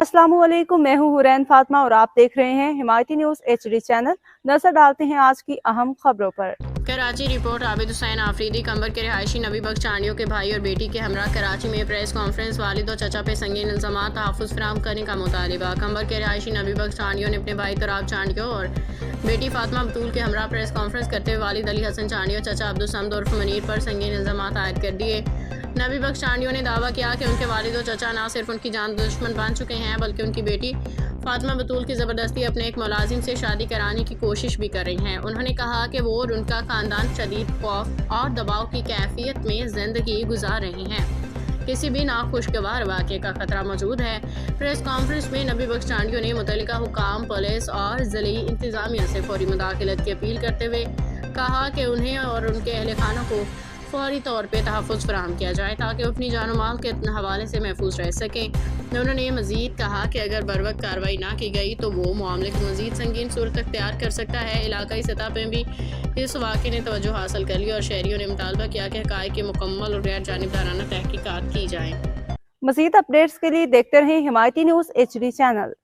अस्सलाम वालेकुम, मैं हूँ हुरैन फातिमा और आप देख रहे हैं हिमायती न्यूज़ HD चैनल। नजर डालते हैं आज की अहम खबरों पर। कराची रिपोर्ट। आबिद हुसैन आफरीदी कंबर के रिहायशी नबी बख्श चांडियों के भाई और बेटी के हमरा कराची में प्रेस कॉन्फ्रेंस। वालिद और चचा पे संगीन इल्जामात, तहफ़्फ़ुज़ फराहम करने का मुतालिबा। कंबर के रिहायशी नबी बख्श चांडियों ने अपने भाई तराब चांडियों और बेटी फातिमा बतूल के हमरा प्रेस कॉन्फ्रेंस करते हुए वालिद अली हसन चांडियों, चचा अब्दुल समद उर्फ मनीर पर संगीन इल्जामात आयद कर दिए। नबी बख्श चांडियों ने दावा किया कि उनके वालिद और चचा न सिर्फ उनकी जान दुश्मन बन चुके हैं बल्कि उनकी बेटी फातिमा बतूल की ज़बरदस्ती अपने एक मुलाजिम से शादी कराने की कोशिश भी कर रही हैं। उन्होंने कहा कि वो और उनका ख़ानदान शदीद खौफ और दबाव की कैफियत में ज़िंदगी गुजार रहे हैं। किसी भी नाखुशगवार वाक़े का खतरा मौजूद है। प्रेस कॉन्फ्रेंस में नबी बख्श चांडियों ने मुतल्लिका हुकाम, पुलिस और ज़िली इंतज़ामिया से फौरी मुदाखलत की अपील करते हुए कहा कि उन्हें और उनके अहल खानों को फौरी तौर पर तहफ़्फ़ुज़ फराहम किया जाए ताकि वो अपनी जान और माल के हवाले से महफूज रह सकें। उन्होंने मज़ीद कहा कि अगर बरवक्त कार्रवाई ना की गई तो वो मामले की मज़ीद संगीन सूरत अख्तियार कर सकता है। इलाकाई सतह पर भी इस वाक़े ने तवज्जो हासिल कर ली और शहरियों ने मुतालबा किया कि हक़ाइक़ की मुकम्मल और गैर जानिबदाराना तहक़ीक़ात की जाएँ। मज़ीद अपडेट्स के लिए देखते रहें हिमायती न्यूज़ HD चैनल।